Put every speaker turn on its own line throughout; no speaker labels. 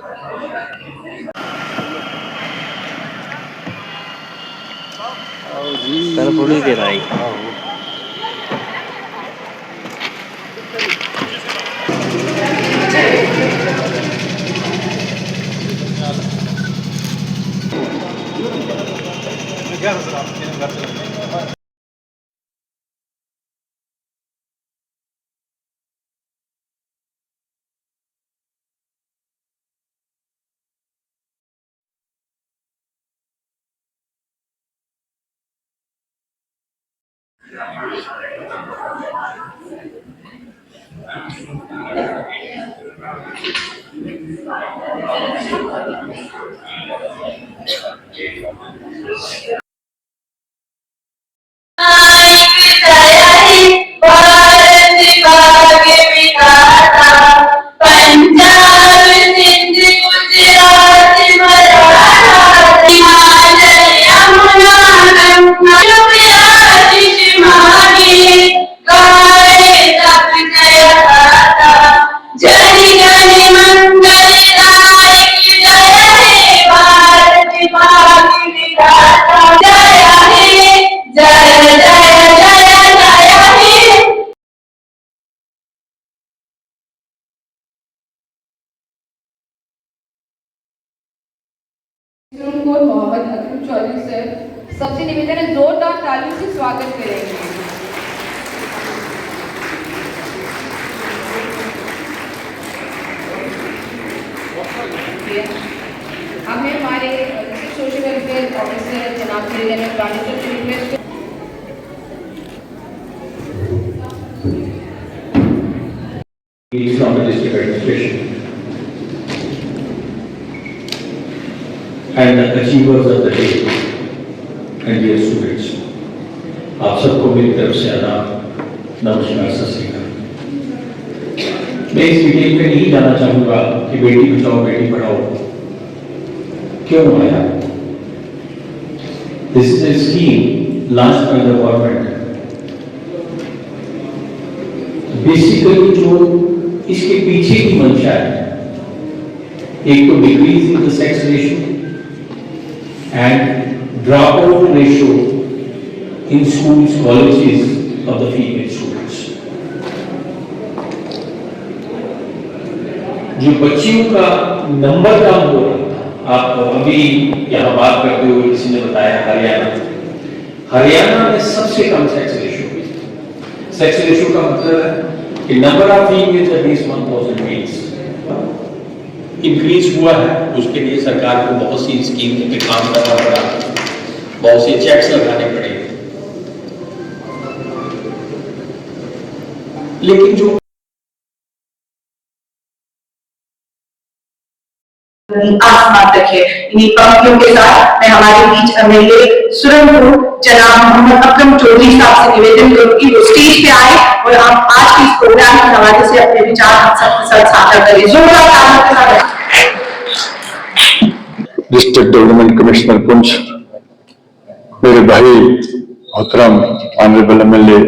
Sir थोड़ी देर आई।
Mohammad Akram Chaudhary sir, सबसे निवेदन है जोरदार तालियों से स्वागत करेंगे। हमें हमारे सोशल वेलफेयर ऑफिसर जनाब request
from the district administration and the achievers of the day and dear students, आप सबको मेरी तरफ से आदाब, नमस्कार, सत श्री अकाल। मैं इस मीटिंग में नहीं जाना चाहूंगा कि बेटी बचाओ बेटी पढ़ाओ क्यों आया। This is a scheme launched by the government. Basically जो इसके पीछे की मंशा है, एक तो decrease in the sex ratio and drop out ratio in schools colleges of the female students. जो बच्चियों का नंबर कम हो रहा था, आप अभी यहाँ बात करते हुए किसी ने बताया हरियाणा में सबसे कम सेक्स रेशियो। सेक्स रेशियो का मतलब है कि number of females against 1000 males increase हुआ है। उसके लिए सरकार को बहुत सी स्कीम पे काम करना पड़ा, बहुत से चेक्स लगाने पड़े, लेकिन जो
आसमान तक है। इन्हीं पंक्तियों के साथ मैं हमारे बीच एमएलए सुरनपुर जनाब मोहम्मद अकरम चौधरी साहब से निवेदन करूंगी वो स्टेज पे आए और आप आज के इस प्रोग्राम के हवाले से अपने विचार हम सबके साथ साझा करें। जोरदार तालियों के साथ।
डिस्ट्रिक्ट डेवलपमेंट कमिश्नर पुंछ, मेरे भाई मोहतरम ऑनरेबल एमएलए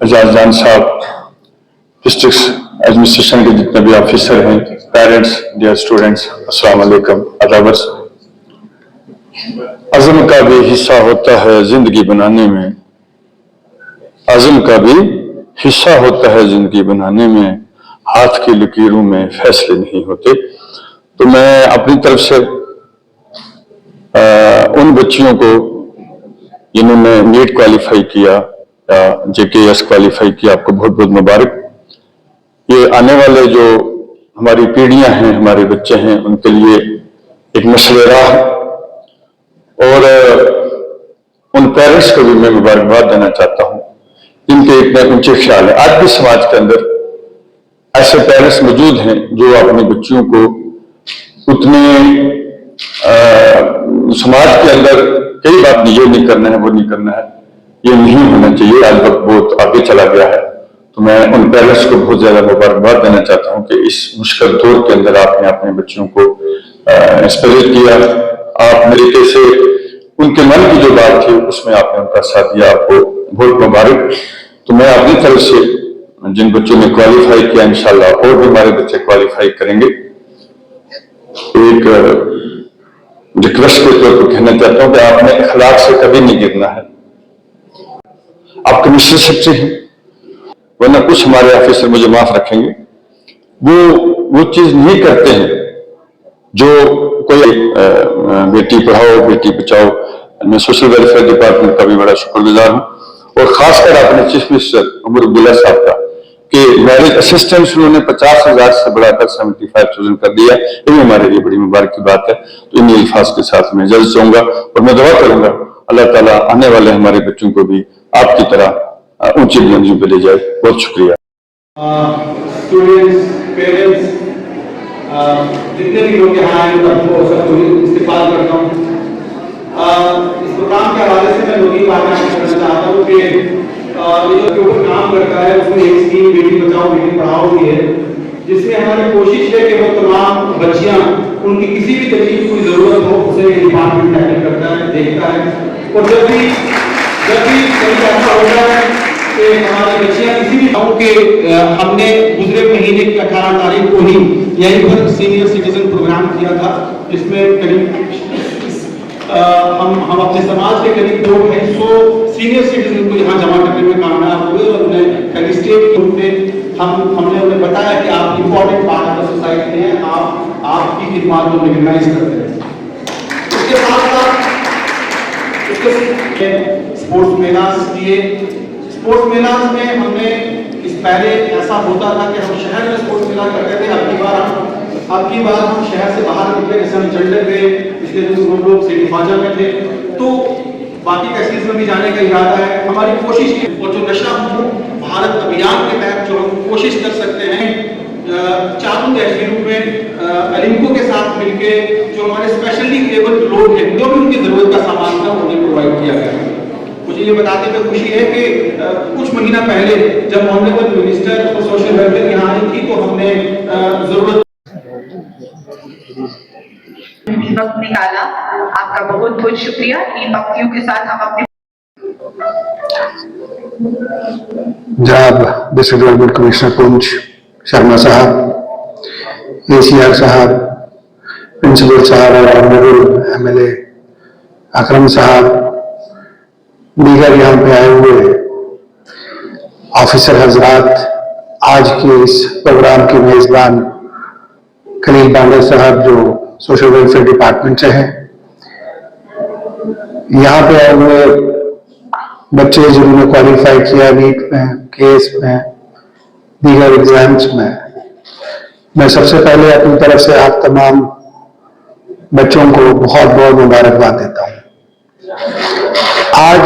एजाज जान साहब, डिस्ट्रिक्ट एडमिनिस्ट्रेशन के जितने भी ऑफिसर हैं, पेरेंट्स, डियर स्टूडेंट्स, अस्सलाम वालेकुम, अदावर्स। अज़म का भी हिस्सा होता है जिंदगी बनाने में, अज़म का भी हिस्सा होता है जिंदगी बनाने में, हाथ की लकीरों में फैसले नहीं होते। तो मैं अपनी तरफ से उन बच्चियों को जिन्होंने नीट क्वालिफाई किया या जेकेएस क्वालिफाई किया, आपको बहुत बहुत मुबारक। ये आने वाले जो हमारी पीढ़ियां हैं, हमारे बच्चे हैं, उनके लिए एक मशवरा और उन पेरेंट्स को भी मैं मुबारकबाद देना चाहता हूं जिनके इतने ऊंचे ख्याल है। आज भी समाज के अंदर ऐसे पेरेंट्स मौजूद हैं जो अपने बच्चियों को उतने समाज के अंदर कई बात नहीं, ये नहीं करना है, वो नहीं करना है, ये नहीं होना चाहिए। आज वक्त बहुत आगे चला गया है, तो मैं उन पेरेंट्स को बहुत ज्यादा मुबारकबाद देना चाहता हूं कि इस मुश्किल दौर के अंदर आपने अपने बच्चों को इंस्पायर किया। आप मेरे से उनके मन की जो बात थी उसमें आपने उनका साथ दिया, आपको बहुत मुबारक। तो मैं अपनी तरफ से जिन बच्चों ने क्वालिफाई किया, इंशाल्लाह और भी हमारे बच्चे क्वालिफाई करेंगे। एक रिक्वेस्ट के तौर पर कहना चाहता हूं कि आपने अखलाक से कभी नहीं गिरना है। आप कमिश्नरशिप से हैं, वरना कुछ हमारे ऑफिसर मुझे माफ रखेंगे, वो चीज नहीं करते हैं जो कोई बेटी पढ़ाओ बेटी बचाओ। मैं सोशल वेलफेयर डिपार्टमेंट का भी बड़ा शुक्रगुजार हूं, और खासकर अपने चीफ मिनिस्टर उमर अब्दुल्ला साहब का कि मैरिज असिस्टेंस उन्होंने 50,000 से बढ़ाकर 75,000 कर दिया। ये हमारे लिए बड़ी मुबारक की बात है। तो इन अल्फाज के साथ मैं इजाजत चाहूंगा और मैं दुआ करूंगा अल्लाह ताला आने वाले हमारे बच्चों को भी आपकी तरह ऊंची बुलंदियों पे ले जाए। बहुत शुक्रिया।
स्टूडेंट्स, पेरेंट्स, जितने भी लोग यहाँ आए सबको इस्तेमाल करता हूँ। इस प्रोग्राम के हवाले से मैं लोग बातें करना चाहता हूँ कि ये जो काम करता है उसमें एक स्कीम बेटी बचाओ बेटी पढ़ाओ की है, जिसमें हमारी कोशिश है कि वो तमाम बच्चियां उनकी किसी भी तरीके की कोई जरूरत हो उसे डिपार्टमेंट टैकल करता है, देखता है। और जब भी कभी ऐसा होता है कि हमारी बच्चियां किसी भी गाँव के हमने गुजरे महीने की 18 तारीख को ही यहीं पर सीनियर सिटीजन प्रोग्राम किया था, जिसमें करीब हम अपने समाज के करीब 250 सीनियर सिटीजन को यहाँ जमा करने में कामयाब हुए। और उन्हें कल स्टेट के रूप में हमने उन्हें बताया कि आप important part of the society हैं, आपकी खिदमत को रिकॉग्नाइज करते हैं। उसके साथ साथ स्पोर्ट्स मेलास किए। स्पोर्ट्स मेलास में हमने इस पहले ऐसा होता था कि हम शहर में स्पोर्ट्स मेला करते थे, अब की बार हम शहर से बाहर निकले, जैसे हम चंडीगढ़ गए, पिछले दिन हम लोग सिटी ख्वाजा में थे, तो बाकी तहसील में भी जाने का इरादा है। हमारी कोशिश है, और जो नशा मुक्त भारत अभियान के तहत जो हम कोशिश कर सकते हैं, चारों तहसीलों में अलिमको के साथ मिलके जो हमारे स्पेशली एबल्ड लोग हैं, जो भी उनकी जरूरत का सामान था उन्हें प्रोवाइड किया गया। मुझे ये बताते हुए खुशी है कि कुछ महीना पहले जब honourable minister for social welfare यहाँ आई थी, तो हमने जरूरत
वक्त निकाला। आपका बहुत बहुत शुक्रिया। इन पंक्तियों के साथ हम अपने
जनाब district development commissioner Poonch Sharma साहब, ACR साहब, प्रिंसिपल साहब और ऑनरेबल MLA अकरम साहब, दीगर यहाँ पे आए हुए ऑफिसर हजरात, आज के इस प्रोग्राम के मेजबान खलील बांडर साहब जो सोशल वेलफेयर डिपार्टमेंट से हैं, यहाँ पे आए हुए बच्चे जिन्होंने क्वालिफाई किया नीट में, केस में, दीगर एग्जाम्स में, मैं सबसे पहले अपनी तरफ से आप तमाम बच्चों को बहुत बहुत मुबारकबाद देता हूँ। आज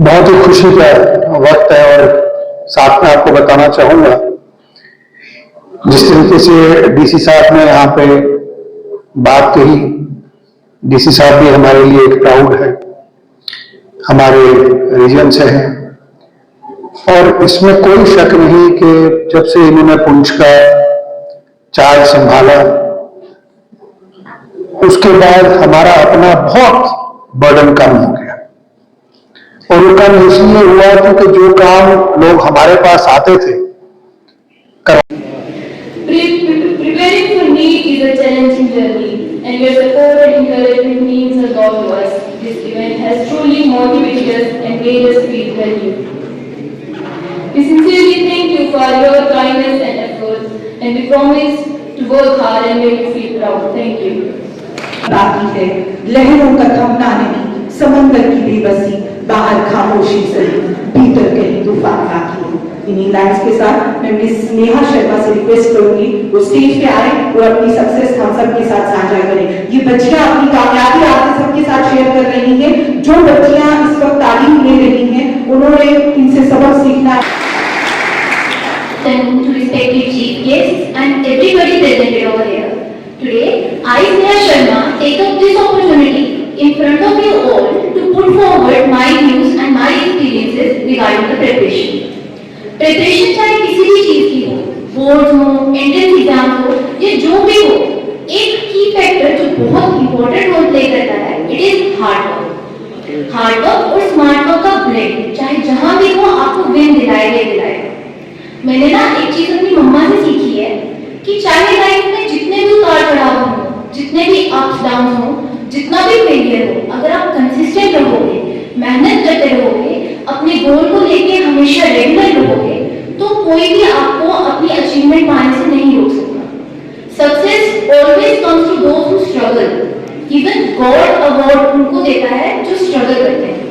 बहुत ही खुशी का वक्त है, और साथ में आपको बताना चाहूंगा जिस तरीके से डीसी साहब ने यहाँ पे बात कही, डीसी साहब भी हमारे लिए एक प्राउड है, हमारे रीजन से हैं, और इसमें कोई शक नहीं कि जब से इन्होंने पुंछ का चार्ज संभाला उसके बाद हमारा अपना बहुत बर्डन कम हो गया। और वो कम इसलिए हुआ क्योंकि जो काम लोग हमारे पास आते थे
Preparing for NEET is a challenging journey, and your support and encouragement means a lot to us. This event has truly motivated us and made us feel valued. We sincerely thank you for your kindness and efforts, and we promise to work hard and make you feel proud. Thank you.
बाकी है लहरों का थमना नहीं, समंदर की बेबसी, बाहर खामोशी से भीतर कहीं तूफान बाकी है। इन्हीं लाइन्स के साथ मैं मिस नेहा शर्मा से रिक्वेस्ट करूंगी वो स्टेज पे आए और अपनी सक्सेस हम सबके साथ साझा करें। ये बच्चियां अपनी कामयाबी आप सबके साथ शेयर कर रही हैं। जो बच्चियां इस वक्त तालीम ले रही हैं उन्होंने इनसे सबक सीखना है।
To respected chief guests and everybody presented over here. Today, I, Neha Sharma, take up this opportunity in front of you all to put forward my views and my experiences regarding the preparation. Preparation चाहे किसी भी चीज की हो, board हो, entrance exam हो, या जो भी हो, एक की फैक्टर जो बहुत इंपॉर्टेंट रोल प्ले करता है, it is hard work. Hard work और स्मार्ट वर्क का ब्लेंड, चाहे जहां भी हो आपको विन दिलाएगा। मैंने ना एक चीज अपनी मम्मा से सीखी है कि चाहे लाइफ में जितने अप्स डाउन हो, जितना भी फेलियर हो, अगर आप कंसिस्टेंट रहोगे, मेहनत करते रहोगे, अपने गोल को लेके हमेशा रेगुलर रहोगे, तो कोई भी आपको अपनी अचीवमेंट पाने से नहीं रोक सकता। Success always comes to those who struggle. Even God award उनको देता है जो स्ट्रगल करते हैं।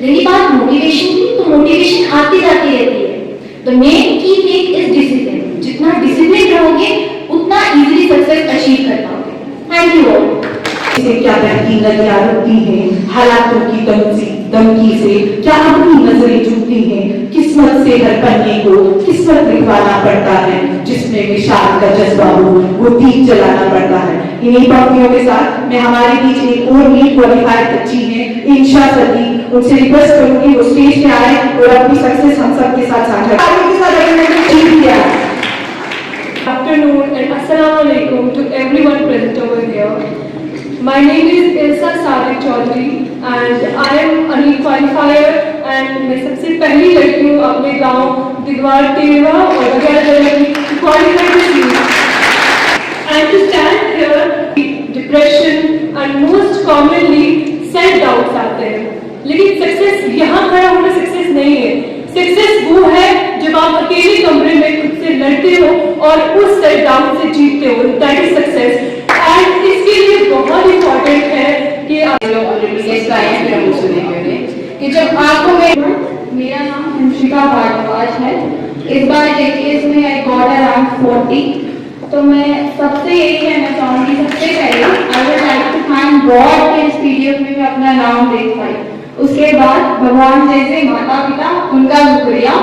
रही बात मोटिवेशन की, तो मोटिवेशन आती जाती रहती है। The main key thing is discipline. जितना डिसिप्लिन रहोगे उतना इजीली सक्सेस अचीव कर पाओगे। Thank you all.
इसे क्या बहती नदियां रुकती हैं, हालातों की धमकी से क्या अपनी नजरें झुकती हैं, किस्मत से हर पन्ने को किस्मत लिखवाना पड़ता है, जिसमें विशाल का जज्बा हो वो दीप जलाना पड़ता है। इन्हीं पंक्तियों के साथ मैं हमारे बीच एक और नीट क्वालिफाइड बच्ची है इंशा सदी, उनसे रिक्वेस्ट करूंगी वो स्टेज पे आए और अपनी सक्सेस हम सब के साथ साझा करें।
Afternoon and Assalamu alaikum to everyone present over here. My name is Ilsa Sadiq Chaudhary and I am a NEET qualifier and मैं सबसे पहली लड़की हूँ अपने गांव दिगवार तेरवा और वगैरह जगह की qualify this NEET. And to stand here, depression and most commonly self doubts आते हैं, लेकिन सक्सेस यहाँ खड़ा होना सक्सेस नहीं है। सक्सेस वो है जब आप अकेले कमरे में खुद से लड़ते हो और उस सेल्फ डाउट से जीतते हो, दैट इज सक्सेस। एंड इसके लिए बहुत इंपॉर्टेंट है कि
जब आपको मेरा नाम हंसिका भारद्वाज है। इस बार जेकेएस में आई गॉट अराउंड 40। तो मैं सबसे यही कहना चाहूँगी, सबसे पहले I would like to thank God के इस पीडीएफ में मैं अपना नाम देख पाई। उसके बाद भगवान जैसे माता पिता, उनका शुक्रिया।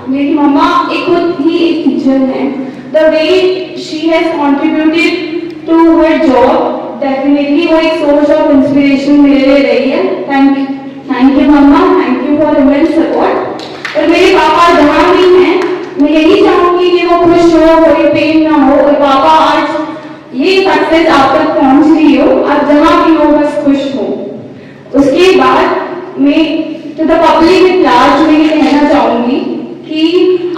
मेरी मम्मा एक खुद ही एक टीचर है। The way she has contributed to her job, definitely वो एक सोर्स ऑफ इंस्पिरेशन मेरे लिए रही है। Thank you mamma, thank you for immense support. और मेरे पापा जहाँ भी हैं, मैं यही चाहूंगी कि वो खुश हो, कोई पेन ना हो। और पापा आज ये सक्सेस आप तक पहुंच रही हो, आप जहाँ भी हो बस खुश हो। उसके बाद मैं to the public in large में ये कहना चाहूंगी कि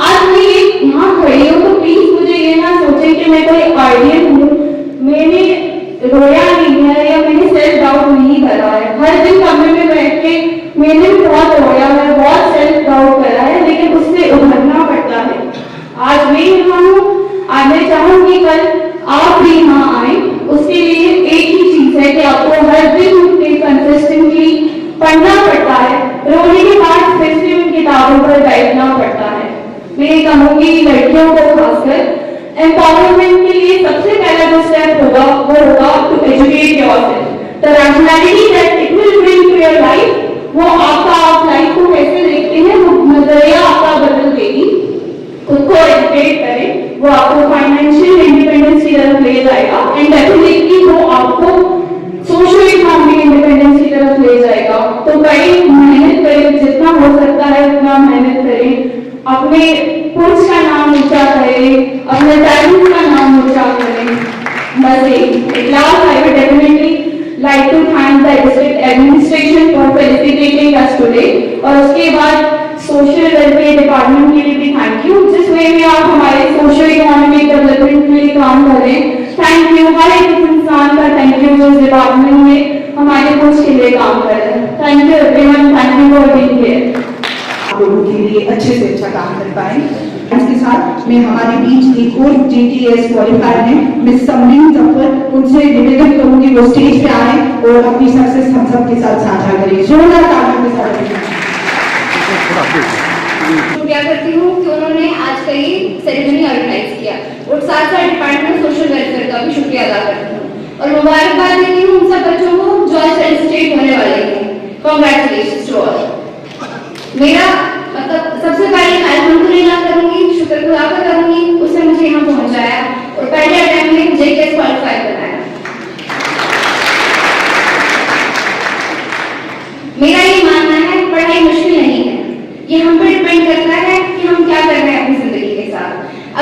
आज मैं यहाँ खड़ी हूँ, तो प्लीज मुझे ये ना सोचे कि मैं कोई आइडियल हूँ। मैंने रोया नहीं है या मैंने सेल्फ डाउट नहीं करा है। हर दिन कमरे में बैठ के मैंने बहुत रोया है, बहुत सेल्फ डाउट करा है, लेकिन उससे उभरना पड़ता है। आज मैं यहाँ हूँ, आज मैं चाहूंगी कल आप भी यहाँ आए। उसके लिए एक ही चीज है कि आपको हर दिन उठ के कंसिस्टेंटली पढ़ना पड़ता है, रोने के बाद फिर से उन किताबों पर बैठना पड़ता है। मैं कहूँगी लड़कियों को खासकर एम्पावरमेंट के लिए सबसे पहला जो स्टेप होगा वो होगा to educate yourself. The rationality that it will bring to your life, वो आपका आप लाइफ को कैसे देखते हैं वो नजरिया आपका बदल देगी। खुद को एजुकेट करें, वो आपको फाइनेंशियल इंडिपेंडेंस की तरफ ले जाएगा एंड डेफिनेटली वो आपको सोशल इकोनॉमिक इंडिपेंडेंस की तरफ ले जाएगा। तो कई मेहनत करें, जितना हो सकता है उतना मेहनत करें, अपने कोच का नाम ऊंचा करें, अपने टैलेंट का नाम ऊंचा करें। बस एक last I would definitely like to thank the district administration for facilitating us today. और उसके बाद सोशल वेलफेयर डिपार्टमेंट के लिए भी थैंक यू, जिस वे में आप हमारे सोशल इकोनॉमिक डेवलपमेंट के लिए काम कर रहे हैं। थैंक यू हर एक इंसान का, थैंक यू जो इस डिपार्टमेंट में हमारे कोच के लिए काम कर रहे हैं। Thank you everyone, thank you for being here.
आप लोगों के लिए अच्छे से अच्छा काम कर पाए। इसके साथ मैं हमारे बीच एक और जेटीएस क्वालिफायर है मिस समरीन जफर, उनसे निवेदन करूंगी वो स्टेज पे आए और अपनी सक्सेस हम सब के साथ साझा करें। जोरदार तालियों के साथ
शुक्रिया करती हूँ कि उन्होंने आज का ये सेरेमनी ऑर्गेनाइज किया, और साथ साथ डिपार्टमेंट सोशल वेलफेयर का भी शुक्रिया अदा करती हूँ और मुबारकबाद देती हूँ उन सब बच्चों को जो आज सेलिब्रेट होने वाले हैं। Congratulations to all. मेरा मतलब सबसे पहले मैं अल्हम्दुलिल्लाह करूंगी, शुक्रगुजार करूंगी उसने मुझे यहाँ पहुंचाया और पहले अटेम्प्ट में जेकेएस क्वालिफाई कराया। मेरा ये मानना है पढ़ाई मुश्किल नहीं है, ये हम पे डिपेंड करता है कि हम क्या कर रहे हैं अपनी जिंदगी के साथ।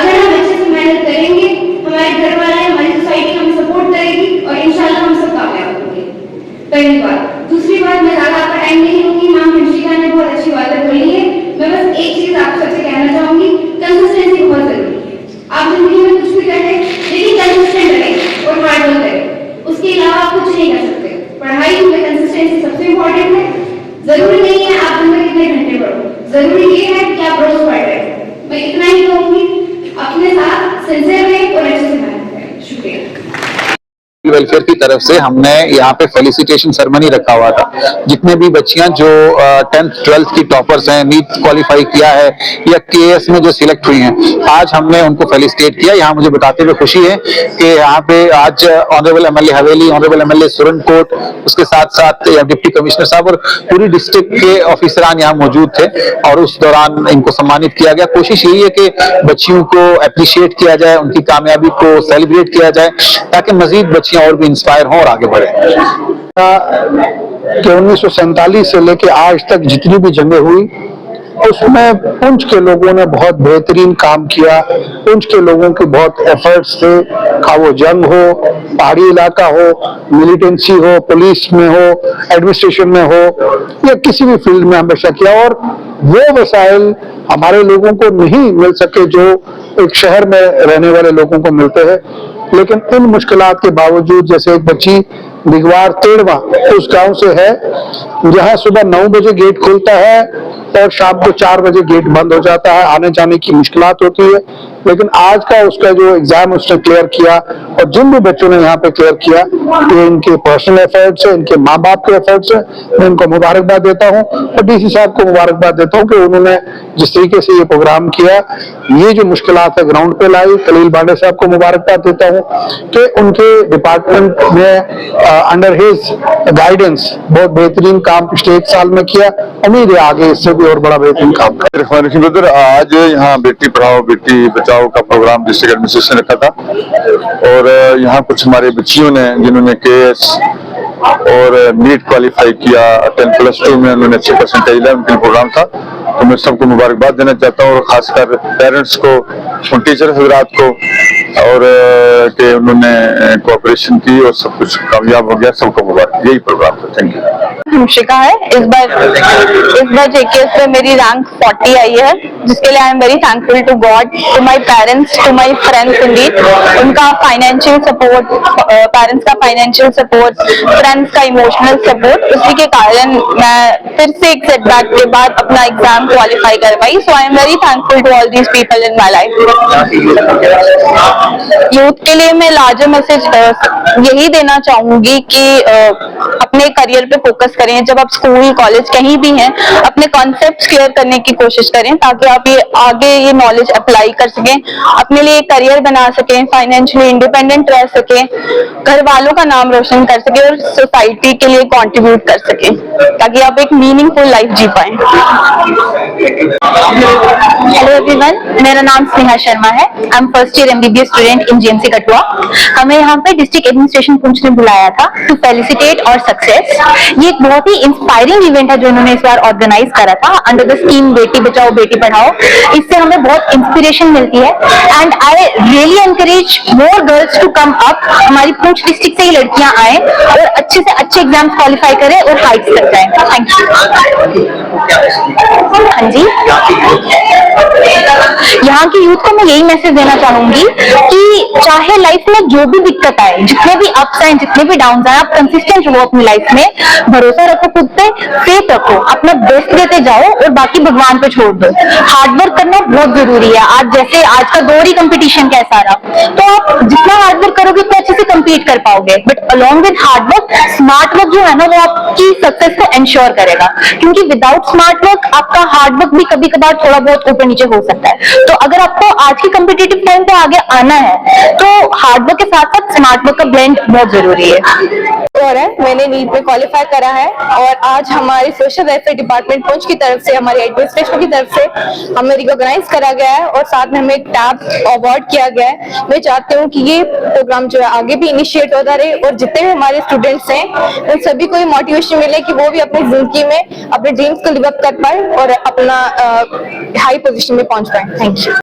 अगर हम अच्छे से मेहनत करेंगे, हमारे घर वाले, हमारी सोसाइटी हमें सपोर्ट करेगी और इंशाल्लाह हम सब कामयाब होंगे। पहली बात। दूसरी बात, मैं ज्यादा आपका टाइम नहीं लूंगी, मैम हंसिका ने बहुत अच्छी बातें बोली है। मैं बस एक चीज आप सबसे कहना चाहूंगी, कंसिस्टेंसी बहुत जरूरी है। आप जिंदगी में कुछ भी करें लेकिन कंसिस्टेंट रहें और हार्ड वर्क करें। उसके अलावा
जरूरी नहीं है आप दिन में कितने घंटे पढ़ो, जरूरी ये है कि आप रोज पढ़ रहे हो। मैं इतना ही कहूंगी, अपने साथ सिंसियर रहें और अच्छे से मेहनत करें। शुक्रिया।
वेलफेयर की तरफ से हमने यहाँ पे फेलिसिटेशन सेरेमनी रखा हुआ था। जितने भी बच्चियां जो 10th 12th की टॉपर्स हैं, नीट क्वालिफाई किया है या केएस में जो सिलेक्ट हुई हैं, आज हमने उनको फेलिसिटेट किया। यहाँ मुझे बताते हुए खुशी है कि यहाँ पे आज ऑनरेबल एमएलए हवेली, ऑनरेबल एमएलए सुरनकोट, उसके साथ साथ डिप्टी कमिश्नर साहब और पूरी डिस्ट्रिक्ट के ऑफिसरान यहाँ मौजूद थे और उस दौरान इनको सम्मानित किया गया। कोशिश यही है कि बच्चियों को अप्रिशिएट किया जाए, उनकी कामयाबी को सेलिब्रेट किया जाए ताकि मजीद बच्चियां और भी इंस्पायर हों और आगे बढ़े। कि 1947 से लेके आज तक जितनी भी जंगें हुई उसमें पुंछ के लोगों ने बहुत बेहतरीन काम किया। पुंछ के लोगों के बहुत एफर्ट्स थे, खा वो जंग हो, पहाड़ी इलाका हो, मिलिटेंसी हो, पुलिस में हो, एडमिनिस्ट्रेशन में हो या किसी भी फील्ड में हमेशा किया। और वो वसाइल हमारे लोगों को नहीं मिल सके जो एक शहर में रहने वाले लोगों को मिलते हैं। लेकिन इन मुश्किलात के बावजूद, जैसे एक बच्ची दिगवार तेड़वा उस गांव से है जहां सुबह 9 बजे गेट खुलता है और शाम को 4 बजे गेट बंद हो जाता है, आने जाने की मुश्किलात होती है। लेकिन आज का उसका जो एग्जाम उसने क्लियर किया और जिन भी बच्चों ने यहाँ पे क्लियर किया, ये इनके पर्सनल एफर्ट्स है, इनके माँ बाप के एफर्ट्स है। मैं इनको मुबारकबाद देता हूँ और डीसी साहब को मुबारकबाद देता हूँ कि उन्होंने जिस तरीके से ये प्रोग्राम किया, ये जो मुश्किलात है ग्राउंड पे लाई। खलील बांडे साहब को मुबारकबाद देता हूँ कि उनके डिपार्टमेंट ने अंडर हिज गाइडेंस बहुत बेहतरीन काम पिछले 1 साल में किया। उम्मीद है आगे इससे भी और बड़ा बेहतरीन काम करें।
आज यहाँ बेटी पढ़ाओ बेटी बचाओ का प्रोग्राम डिस्ट्रिक्ट एडमिनिस्ट्रेशन रखा था और यहाँ कुछ हमारे बच्चियों ने जिन्होंने केएस और नीट क्वालिफाई किया, 10+2 में उन्होंने अच्छे परसेंटेज लिया, उनके प्रोग्राम था। तो मैं सबको मुबारकबाद देना चाहता हूँ और खासकर पेरेंट्स को, उन टीचर हजरात को और कि उन्होंने कोऑपरेशन की और सब कुछ कामयाब हो गया। सबको मुबारक। यही प्रोग्राम था। Thank you.
हंशिका है। इस बार जेकेएस में मेरी रैंक 40 आई है, जिसके लिए I am very thankful to God, to my parents, to my friends indeed. उनका फाइनेंशियल सपोर्ट, पेरेंट्स का फाइनेंशियल सपोर्ट, फ्रेंड्स का इमोशनल सपोर्ट, उसी के कारण मैं फिर से एक सेटबैक के बाद अपना एग्जाम क्वालिफाई कर पाई। So I am very thankful to all these people in my life. Youth के लिए मैं लार्जर मैसेज यही देना चाहूंगी कि अपने करियर पे फोकस करें। जब आप स्कूल कॉलेज कहीं भी हैं, अपने कॉन्सेप्ट्स क्लियर करने की कोशिश करें ताकि आप ये आगे ये नॉलेज अप्लाई कर सकें, अपने लिए करियर बना सकें, फाइनेंशियली इंडिपेंडेंट रह सकें, घर वालों का नाम रोशन कर सकें और सोसाइटी के लिए कंट्रीब्यूट कर सकें ताकि आप एक मीनिंगफुल लाइफ जी पाएं। हेलो एवरीवन, मेरा नाम स्नेहा शर्मा है। I am first year MBBS student in JMC Kathua. हमें यहाँ पे डिस्ट्रिक्ट एडमिनिस्ट्रेशन पुंछ ने बुलाया था टू फेलिसिटेट और सक्सेस। ये एक बहुत ही इंस्पायरिंग इवेंट है जो उन्होंने इस बार ऑर्गेनाइज करा था under the scheme Beti Bachao Beti Padhao. इससे हमें बहुत इंस्पिरेशन मिलती है and I really encourage more girls to come up. हमारी पुंछ डिस्ट्रिक्ट से ही लड़कियां आए और अच्छे से अच्छे एग्जाम क्वालिफाई करें और हाइट्स तक जाएं। Thank you. हाँ जी, यहाँ की यूथ को मैं यही मैसेज देना चाहूंगी कि चाहे लाइफ में जो भी दिक्कत आए, जितने भी अप्स आए, जितने भी डाउन्स आए, आप कंसिस्टेंट रहो अपनी लाइफ में, भरोसा रखो खुद पे, फेथ रखो, अपना बेस्ट देते जाओ और बाकी भगवान पे छोड़ दो। हार्डवर्क करना बहुत जरूरी है। आज जैसे आज का दौर ही कंपटीशन का है सारा, तो आप जितना हार्डवर्क करोगे उतना अच्छे से कम्पीट कर पाओगे। But along with hard work, smart work जो है ना, वो आपकी सक्सेस को इंश्योर करेगा, क्योंकि विदाउट स्मार्ट वर्क आपका हार्डवर्क भी कभी कभार थोड़ा बहुत ऊपर नीचे हो सकता है। तो अगर आपको आज की कम्पिटिटिव टाइम पे आगे आना है तो हार्डवर्क के साथ साथ स्मार्ट वर्क का ब्लेंड बहुत जरूरी है। और मैंने नीट में क्वालिफाई करा है और आज हमारे सोशल वेलफेयर डिपार्टमेंट पुंछ की तरफ से, हमारे एडमिनिस्ट्रेशन की तरफ से हमें रिकॉग्नाइज करा गया है और साथ में हमें एक टैब अवार्ड किया गया है। मैं चाहती हूँ कि ये प्रोग्राम जो है आगे भी इनिशिएट होता रहे और जितने भी हमारे स्टूडेंट्स हैं उन सभी को ये मोटिवेशन मिले कि वो भी अपनी जिंदगी में अपने ड्रीम्स को लिव अप कर पाए और अपना हाई पोजीशन में पहुंच पाए। Thank you.